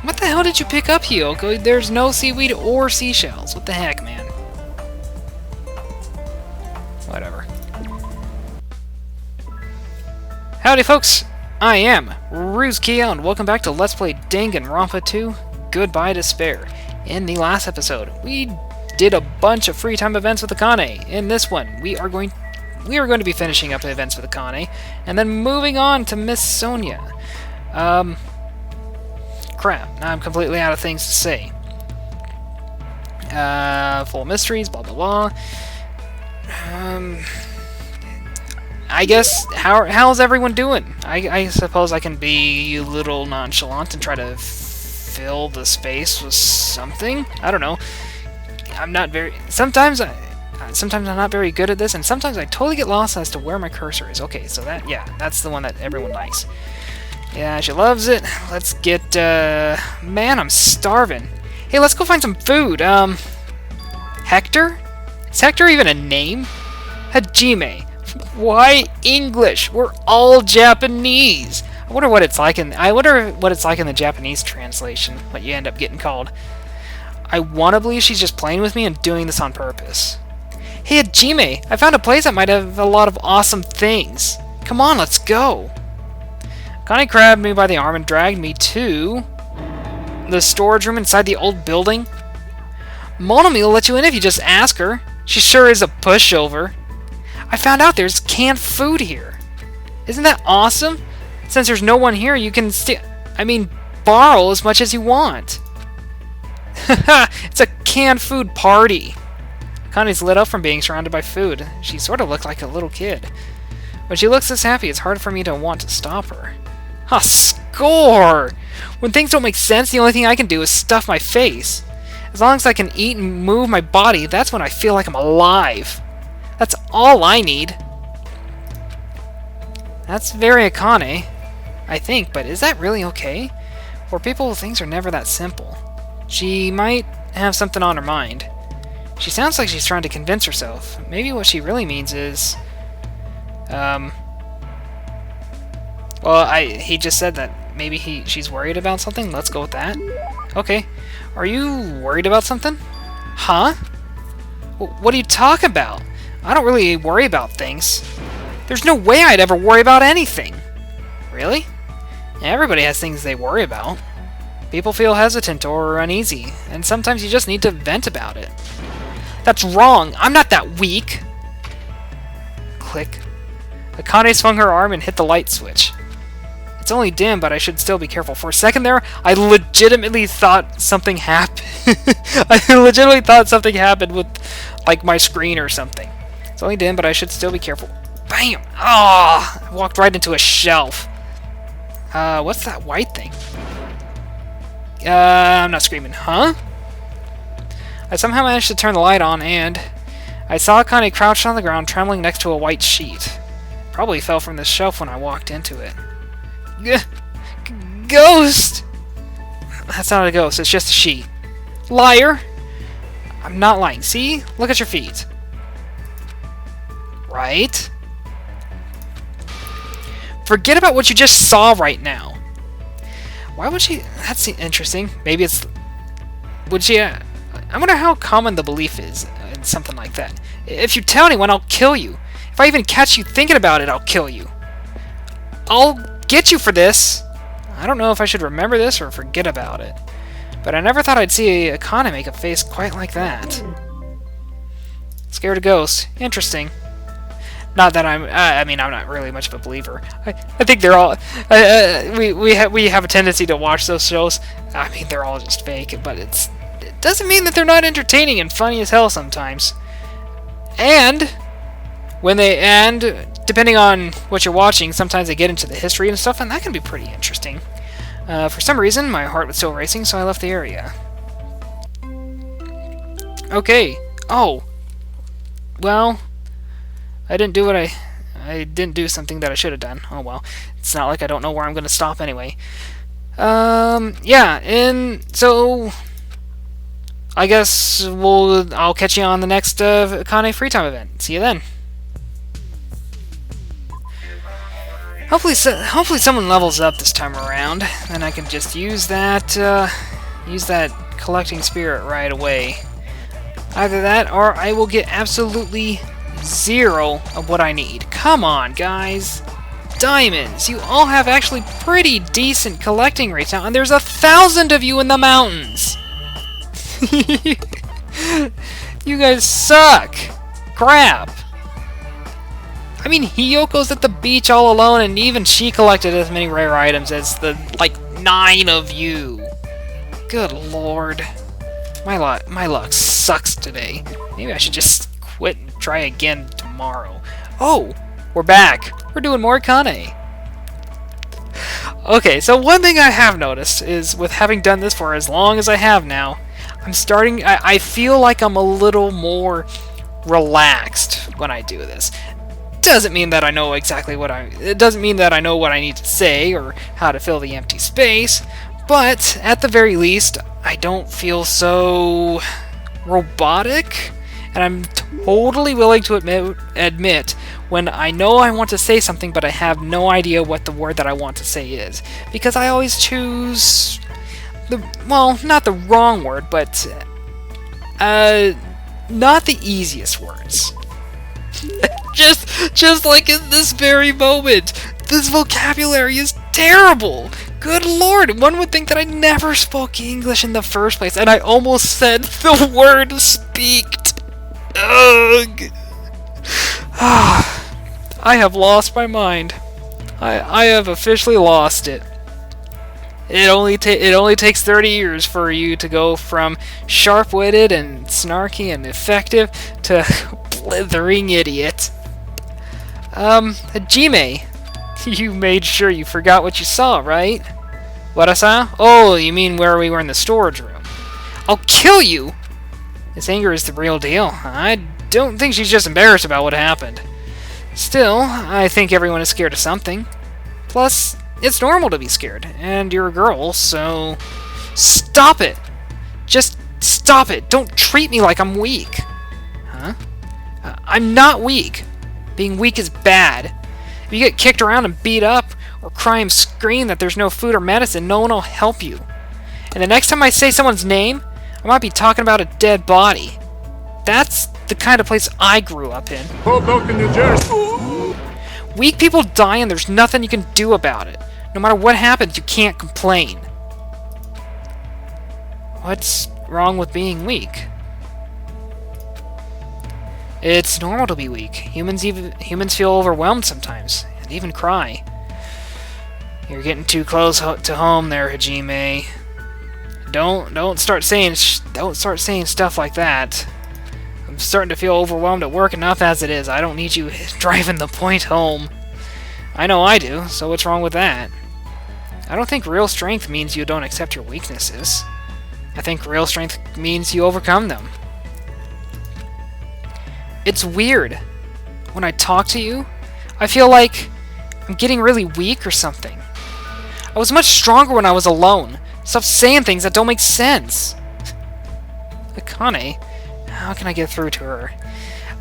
What the hell did you pick up, Hiyoko? There's no seaweed or seashells. What the heck, man? Whatever. Howdy, folks! I am Ruzkiel, and welcome back to Let's Play Danganronpa 2, Goodbye Despair. In the last episode, we did a bunch of free time events with Akane. In this one, we are going to be finishing up events with Akane, and then moving on to Miss Sonia. Crap, now I'm completely out of things to say. Full of mysteries, blah blah blah. I guess, how's everyone doing? I suppose I can be a little nonchalant and try to fill the space with something? I don't know. Sometimes I'm not very good at this, and sometimes I totally get lost as to where my cursor is. Okay, so that's the one that everyone likes. Yeah, she loves it. Let's get, man, I'm starving. Hey, let's go find some food. Hector? Is Hector even a name? Hajime. Why English? We're all Japanese. I wonder what it's like in the Japanese translation, what you end up getting called. I want to believe she's just playing with me and doing this on purpose. Hey, Hajime, I found a place that might have a lot of awesome things. Come on, let's go. Akane grabbed me by the arm and dragged me to the storage room inside the old building. Monomi will let you in if you just ask her. She sure is a pushover. I found out there's canned food here. Isn't that awesome? Since there's no one here, you can borrow as much as you want. Haha, it's a canned food party. Akane's lit up from being surrounded by food. She sort of looked like a little kid. When she looks this happy, it's hard for me to want to stop her. Ha, score! When things don't make sense, the only thing I can do is stuff my face. As long as I can eat and move my body, that's when I feel like I'm alive. That's all I need. That's very Akane, I think, but is that really okay? For people, things are never that simple. She might have something on her mind. She sounds like she's trying to convince herself. Maybe what she really means is... he just said that maybe she's worried about something. Let's go with that. Okay. Are you worried about something? Huh? What do you talk about? I don't really worry about things. There's no way I'd ever worry about anything. Really? Everybody has things they worry about. People feel hesitant or uneasy, and sometimes you just need to vent about it. That's wrong! I'm not that weak! Click. Akane swung her arm and hit the light switch. It's only dim, but I should still be careful. For a second there, I legitimately thought something happened. I legitimately thought something happened with, like, my screen or something. It's only dim, but I should still be careful. Bam! Ah! I walked right into a shelf. What's that white thing? I'm not screaming. Huh? I somehow managed to turn the light on, and I saw Akane crouched on the ground, trembling next to a white sheet. Probably fell from the shelf when I walked into it. Ghost! That's not a ghost, it's just a sheet. Liar! I'm not lying. See? Look at your feet. Right? Forget about what you just saw right now. Why would she... That's interesting. Maybe it's... Would she... I wonder how common the belief is in something like that. If you tell anyone, I'll kill you. If I even catch you thinking about it, I'll kill you. I'll get you for this. I don't know if I should remember this or forget about it. But I never thought I'd see Akane make a face quite like that. Scared of ghosts. Interesting. Not that I'm not really much of a believer. I think they're all... we have a tendency to watch those shows. I mean, they're all just fake, but it doesn't mean that they're not entertaining and funny as hell sometimes. And depending on what you're watching, sometimes they get into the history and stuff, and that can be pretty interesting. For some reason, my heart was still racing, so I left the area. Okay. Oh. Well, I didn't do something that I should have done. Oh well. It's not like I don't know where I'm going to stop anyway. Yeah, and so I guess I'll catch you on the next Akane free time event. See you then. Hopefully someone levels up this time around, and I can just use that collecting spirit right away. Either that, or I will get absolutely zero of what I need. Come on, guys! Diamonds! You all have actually pretty decent collecting rates now, and there's 1,000 of you in the mountains! You guys suck! Crap! I mean, Hiyoko's at the beach all alone, and even she collected as many rare items as the, like, 9 of you. Good lord. My luck sucks today. Maybe I should just quit and try again tomorrow. Oh! We're back! We're doing more Akane! Okay, so one thing I have noticed is, with having done this for as long as I have now, I feel like I'm a little more relaxed when I do this. Doesn't mean that I know exactly it doesn't mean that I know what I need to say or how to fill the empty space, but at the very least, I don't feel so robotic, and I'm totally willing to admit when I know I want to say something but I have no idea what the word that I want to say is, because I always choose not the wrong word, but not the easiest words. just like in this very moment, this vocabulary is terrible. Good lord, one would think that I never spoke English in the first place, and I almost said the word speaked. Ugh. I have lost my mind. I have officially lost it. It only takes 30 years for you to go from sharp-witted and snarky and effective to blithering idiot. Hajime, you made sure you forgot what you saw, right? What I saw? Oh, you mean where we were in the storage room. I'll kill you! This anger is the real deal. I don't think she's just embarrassed about what happened. Still, I think everyone is scared of something. Plus, it's normal to be scared, and you're a girl, so... Stop it! Just stop it! Don't treat me like I'm weak! Huh? I'm not weak! Being weak is bad. If you get kicked around and beat up, or cry and scream that there's no food or medicine, no one will help you. And the next time I say someone's name, I might be talking about a dead body. That's the kind of place I grew up in. Hoboken, New Jersey. Weak people die and there's nothing you can do about it. No matter what happens, you can't complain. What's wrong with being weak? It's normal to be weak. Humans feel overwhelmed sometimes, and even cry. You're getting too close to home there, Hajime. Don't start saying stuff like that. I'm starting to feel overwhelmed at work enough as it is. I don't need you driving the point home. I know I do, so what's wrong with that? I don't think real strength means you don't accept your weaknesses. I think real strength means you overcome them. It's weird. When I talk to you, I feel like I'm getting really weak or something. I was much stronger when I was alone. Stop saying things that don't make sense. Akane, how can I get through to her?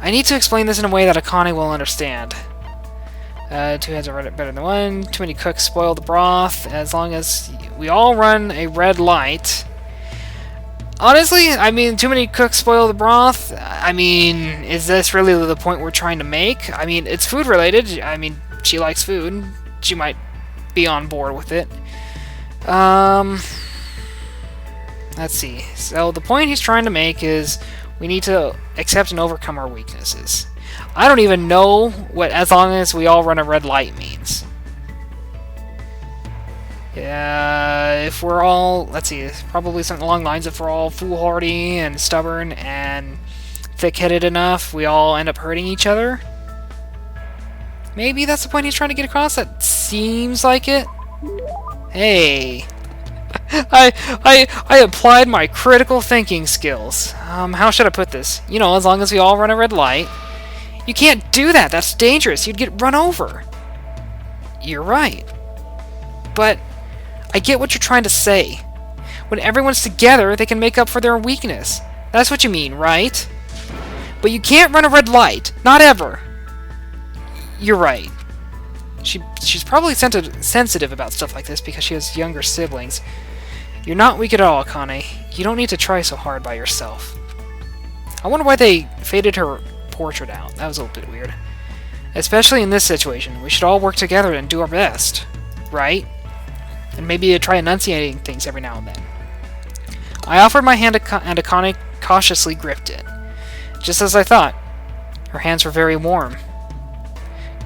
I need to explain this in a way that Akane will understand. Two heads are better than one. Too many cooks spoil the broth. As long as we all run a red light. Honestly, I mean, too many cooks spoil the broth. I mean, is this really the point we're trying to make? I mean, it's food related. I mean, she likes food. She might be on board with it. Let's see. So the point he's trying to make is we need to accept and overcome our weaknesses. I don't even know what as long as we all run a red light means. Yeah, if we're all, let's see, probably something along the lines of if we're all foolhardy and stubborn and thick-headed enough, we all end up hurting each other. Maybe that's the point he's trying to get across. That seems like it. Hey, I applied my critical thinking skills. How should I put this? You know, as long as we all run a red light. You can't do that. That's dangerous. You'd get run over. You're right. But I get what you're trying to say. When everyone's together, they can make up for their weakness. That's what you mean, right? But you can't run a red light. Not ever. You're right. She's probably sensitive about stuff like this because she has younger siblings. You're not weak at all, Akane. You don't need to try so hard by yourself. I wonder why they faded her portrait out. That was a little bit weird. Especially in this situation. We should all work together and do our best. Right? And maybe try enunciating things every now and then. I offered my hand and Akane cautiously gripped it. Just as I thought. Her hands were very warm.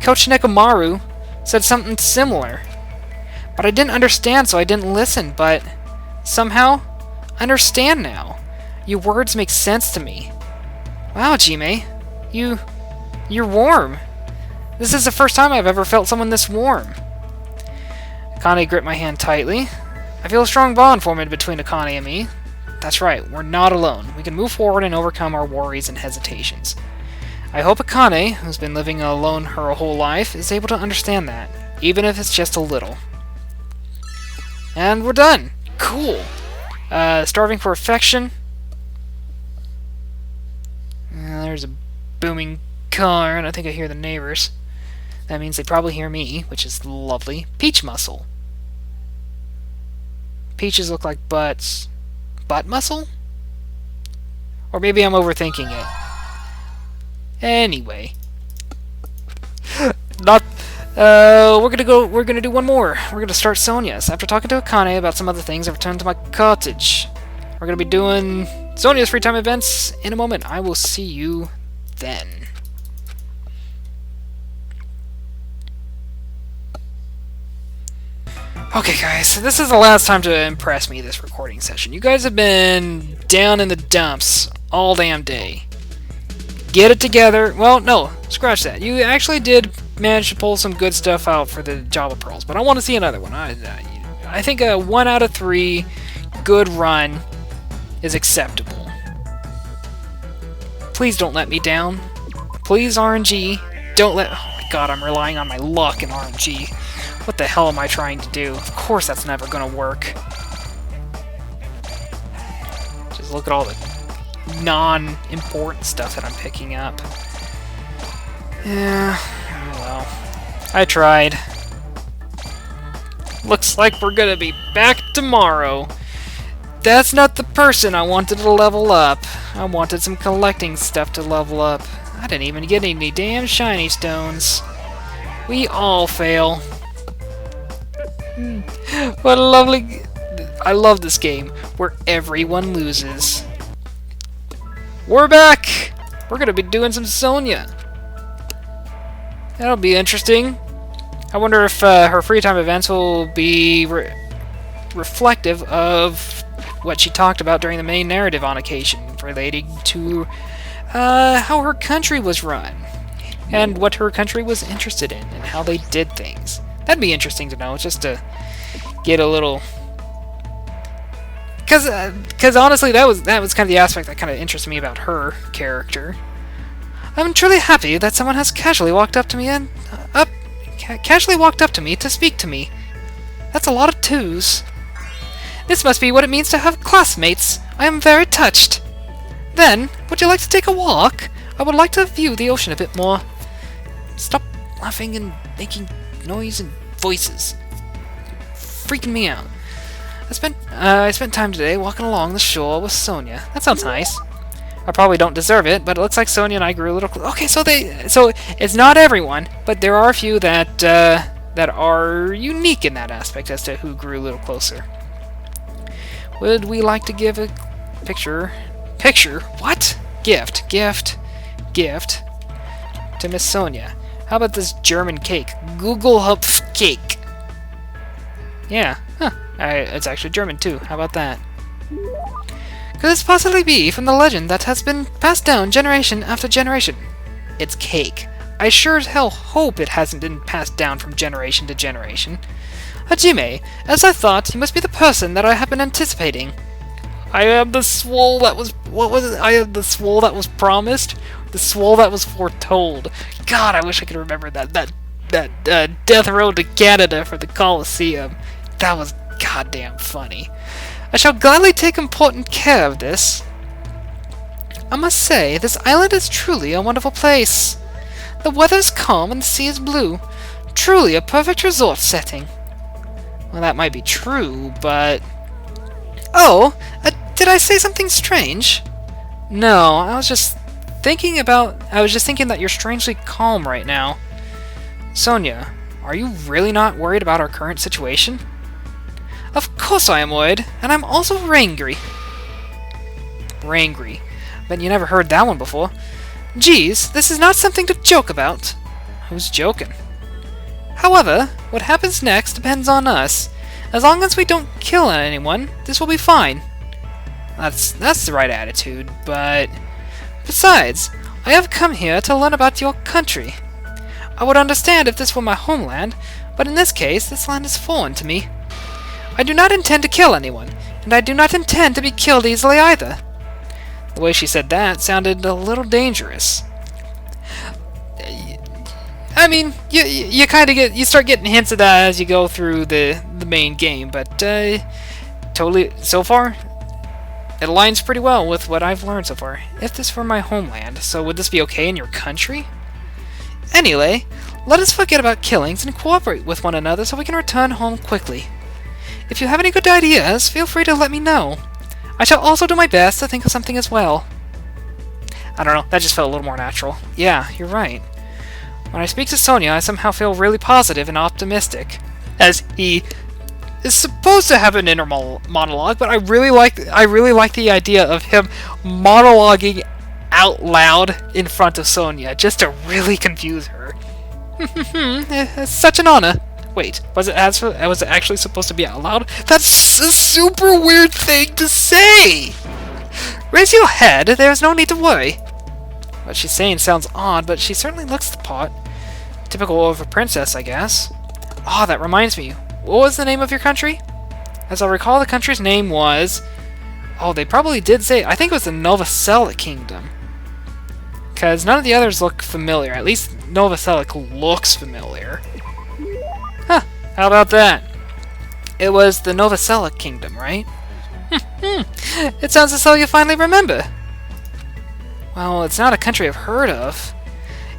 Coach Nekomaru said something similar. But I didn't understand, so I didn't listen, but somehow, I understand now. Your words make sense to me. Wow, Jime. You're warm. This is the first time I've ever felt someone this warm. Akane gripped my hand tightly. I feel a strong bond forming between Akane and me. That's right, we're not alone. We can move forward and overcome our worries and hesitations. I hope Akane, who's been living alone her whole life, is able to understand that, even if it's just a little. And we're done! Cool! Starving for affection. There's a booming car, and I think I hear the neighbors. That means they probably hear me, which is lovely. Peach muscle. Peaches look like butts. Butt muscle? Or maybe I'm overthinking it. Anyway. We're gonna do one more. We're gonna start Sonia's. After talking to Akane about some other things, I returned to my cottage. We're gonna be doing Sonia's free time events in a moment. I will see you then. Okay guys, so this is the last time to impress me this recording session. You guys have been down in the dumps all damn day. Get it together. Well, no, scratch that. You actually did manage to pull some good stuff out for the Java Pearls, but I want to see another one. I think a 1 out of 3 good run is acceptable. Please don't let me down. Please, RNG, don't let... Oh my god, I'm relying on my luck in RNG. What the hell am I trying to do? Of course that's never gonna work. Just look at all the non-important stuff that I'm picking up. Yeah, well, I tried. Looks like we're gonna be back tomorrow. That's not the person I wanted to level up. I wanted some collecting stuff to level up. I didn't even get any damn shiny stones. We all fail. What a lovely... I love this game, where everyone loses. We're back! We're gonna be doing some Sonia. That'll be interesting. I wonder if her free time events will be reflective of what she talked about during the main narrative on occasion, relating to how her country was run, and what her country was interested in, and how they did things. That'd be interesting to know, just to get a little... Because honestly, that was kind of the aspect that kind of interests me about her character. I'm truly happy that someone has casually walked up to me to speak to me. That's a lot of twos. This must be what it means to have classmates. I am very touched. Then, would you like to take a walk? I would like to view the ocean a bit more. Stop laughing and making noise and voices. Freaking me out. I spent time today walking along the shore with Sonia. That sounds nice. I probably don't deserve it, but it looks like Sonia and I grew a little close. Okay, so it's not everyone, but there are a few that are unique in that aspect as to who grew a little closer. Would we like to give a picture? What? Gift to Miss Sonia. How about this German cake? Gugelhupf cake. Yeah, huh. It's actually German too. How about that? Could this possibly be from the legend that has been passed down generation after generation? It's cake. I sure as hell hope it hasn't been passed down from generation to generation. Hajime, as I thought, you must be the person that I have been anticipating. I am the swole that was... What was it? I am the swole that was promised? The swole that was foretold. God, I wish I could remember that Death Road to Canada for the Coliseum. That was goddamn funny. I shall gladly take important care of this. I must say, this island is truly a wonderful place. The weather is calm and the sea is blue. truly a perfect resort setting. Well, that might be true, but... Oh, did I say something strange? No, I was just thinking that you're strangely calm right now. Sonia, are you really not worried about our current situation? Of course I am worried, and I'm also rangry. Rangry. Bet you never heard that one before. Geez, this is not something to joke about. Who's joking? However, what happens next depends on us. As long as we don't kill anyone, this will be fine. That's the right attitude, but... Besides, I have come here to learn about your country. I would understand if this were my homeland, but in this case, this land is foreign to me. I do not intend to kill anyone, and I do not intend to be killed easily either. The way she said that sounded a little dangerous. I mean, you kind of you start getting hints of that as you go through the main game, but totally, so far, it aligns pretty well with what I've learned so far. If this were my homeland, so would this be okay in your country? Anyway, let us forget about killings and cooperate with one another so we can return home quickly. If you have any good ideas, feel free to let me know. I shall also do my best to think of something as well. I don't know, that just felt a little more natural. Yeah, you're right. When I speak to Sonia, I somehow feel really positive and optimistic. As he is supposed to have an inner monologue, but I really like the idea of him monologuing out loud in front of Sonia, just to really confuse her. It's such an honor. Wait, was it actually supposed to be out loud? That's a super weird thing to say! Raise your head, there's no need to worry. What she's saying sounds odd, but she certainly looks the part. Typical of a princess, I guess. Oh, that reminds me. What was the name of your country? As I recall, the country's name was... Oh, they probably did say... I think it was the Novoselic Kingdom. Because none of the others look familiar. At least Novoselic looks familiar. Huh, how about that? It was the Novoselic Kingdom, right? It sounds as though you finally remember. Well, it's not a country I've heard of.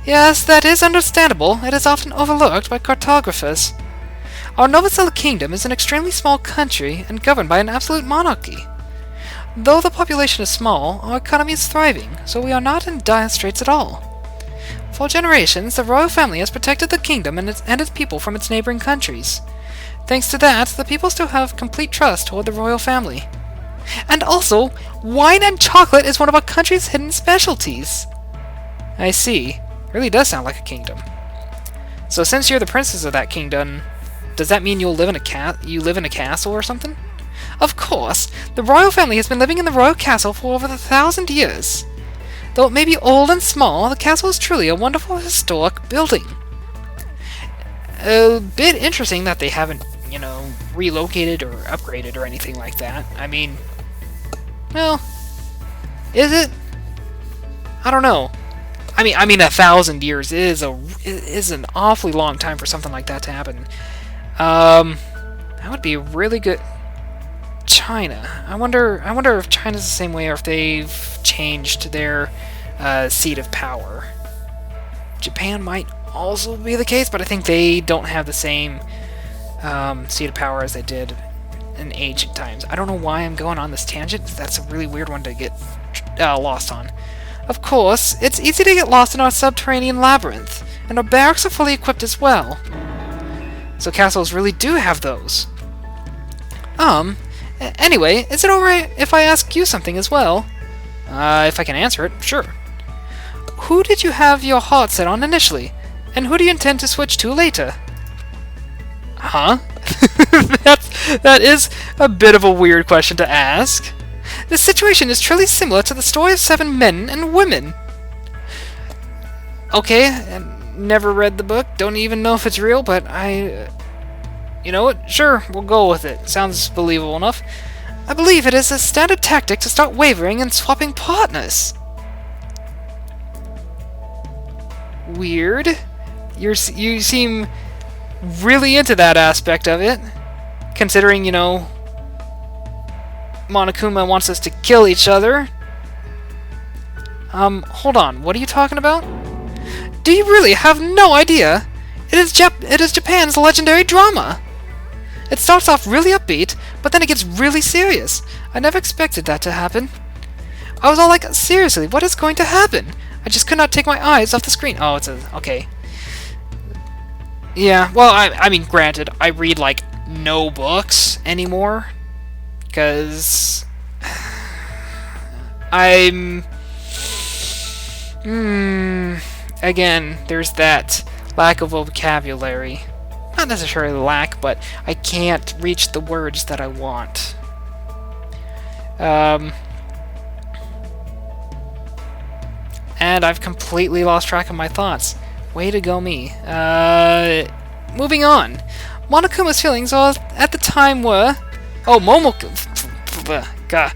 Yes, that is understandable. It is often overlooked by cartographers. Our Novoselic Kingdom is an extremely small country and governed by an absolute monarchy. Though the population is small, our economy is thriving, so we are not in dire straits at all. For generations, the royal family has protected the kingdom and its people from its neighboring countries. Thanks to that, the people still have complete trust toward the royal family. And also, wine and chocolate is one of our country's hidden specialties. I see. Really does sound like a kingdom. So since you're the princess of that kingdom, does that mean you live in a castle or something? Of course. The royal family has been living in the royal castle for over 1,000 years. Though it may be old and small, the castle is truly a wonderful historic building. A bit interesting that they haven't, relocated or upgraded or anything like that. I mean, well, is it? I don't know. I mean, 1,000 years is an awfully long time for something like that to happen. That would be really good. China. I wonder if China's the same way, or if they've changed their seat of power. Japan might also be the case, but I think they don't have the same seat of power as they did in ancient times. I don't know why I'm going on this tangent. That's a really weird one to get lost on. Of course, it's easy to get lost in our subterranean labyrinth, and our barracks are fully equipped as well. So castles really do have those. Anyway, is it alright if I ask you something as well? If I can answer it, sure. Who did you have your heart set on initially, and who do you intend to switch to later? Huh? That is a bit of a weird question to ask. This situation is truly similar to the story of 7 men and women. Okay, I never read the book, don't even know if it's real, but you know what? Sure, we'll go with it. Sounds believable enough. I believe it is a standard tactic to start wavering and swapping partners. Weird. You seem really into that aspect of it, considering, Monokuma wants us to kill each other. Hold on, what are you talking about? Do you really have no idea? It is Japan's legendary drama! It starts off really upbeat, but then it gets really serious. I never expected that to happen. I was all like, seriously, what is going to happen? I just could not take my eyes off the screen. Oh, okay. Yeah, well, I mean, granted, I read, like, no books anymore, because I'm... Again, there's that lack of vocabulary. Not necessarily lack, but I can't reach the words that I want. And I've completely lost track of my thoughts. Way to go, me. Moving on. Monokuma's feelings at the time were... Oh, God.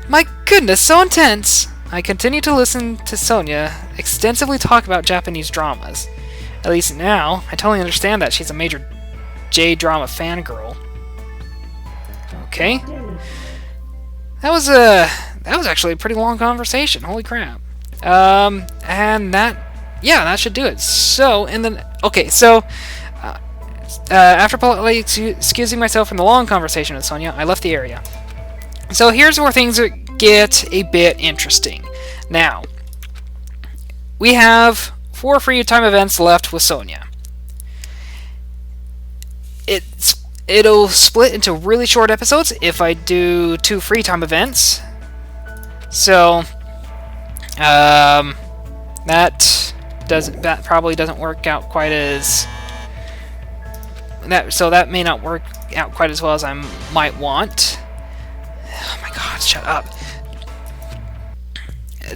My goodness, so intense! I continue to listen to Sonia extensively talk about Japanese dramas. At least now, I totally understand that she's a major J-drama fangirl. Okay. That was actually a pretty long conversation. Holy crap. And that should do it. So, after politely excusing myself from the long conversation with Sonia, I left the area. So here's where things get a bit interesting. Now, we have 4 free time events left with Sonia. It'll split into really short episodes if I do 2 free time events. So, that probably doesn't work out quite as that may not work out quite as well as I might want. Oh my god, shut up.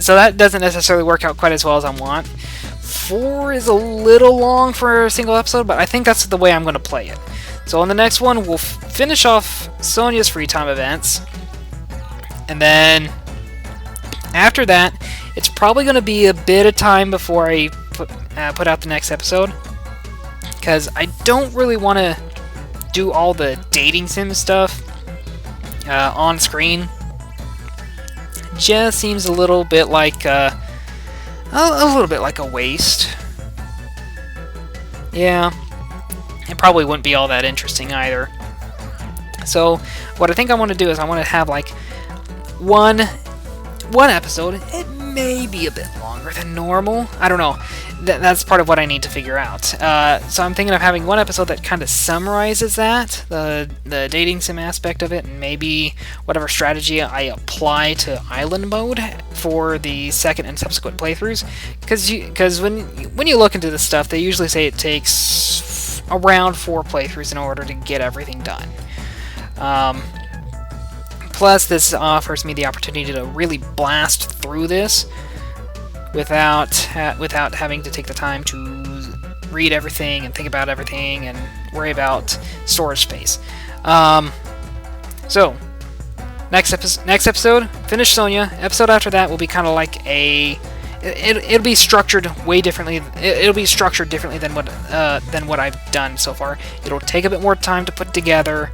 So that doesn't necessarily work out quite as well as I want. 4 is a little long for a single episode, but I think that's the way I'm going to play it. So on the next one, we'll finish off Sonia's free time events, and then after that, it's probably going to be a bit of time before I put out the next episode, because I don't really want to do all the dating sim stuff on screen. Just seems a little bit like a waste. Yeah, it probably wouldn't be all that interesting either. So what I think I want to do is I want to have like one episode. It may be a bit longer than normal. I don't know. That's part of what I need to figure out. So I'm thinking of having one episode that kind of summarizes that, the dating sim aspect of it, and maybe whatever strategy I apply to island mode for the second and subsequent playthroughs. Because when you look into this stuff, they usually say it takes around 4 playthroughs in order to get everything done. Plus, this offers me the opportunity to really blast through this without having to take the time to read everything and think about everything and worry about storage space. So, next episode, finish Sonia. Episode after that will be kind of like it'll be structured way differently. It'll be structured differently than what I've done so far. It'll take a bit more time to put together,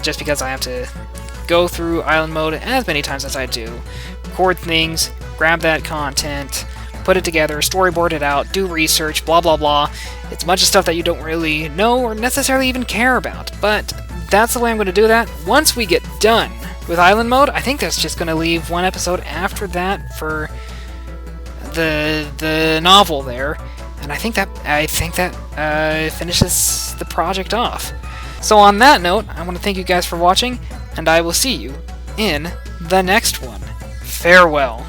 just because I have to go through island mode as many times as I do, record things, grab that content, put it together, storyboard it out, do research, blah blah blah. It's a bunch of stuff that you don't really know or necessarily even care about, but that's the way I'm going to do that. Once we get done with island mode, I think that's just going to leave one episode after that for the novel there, and I think that finishes the project off. So on that note, I want to thank you guys for watching, and I will see you in the next one. Farewell.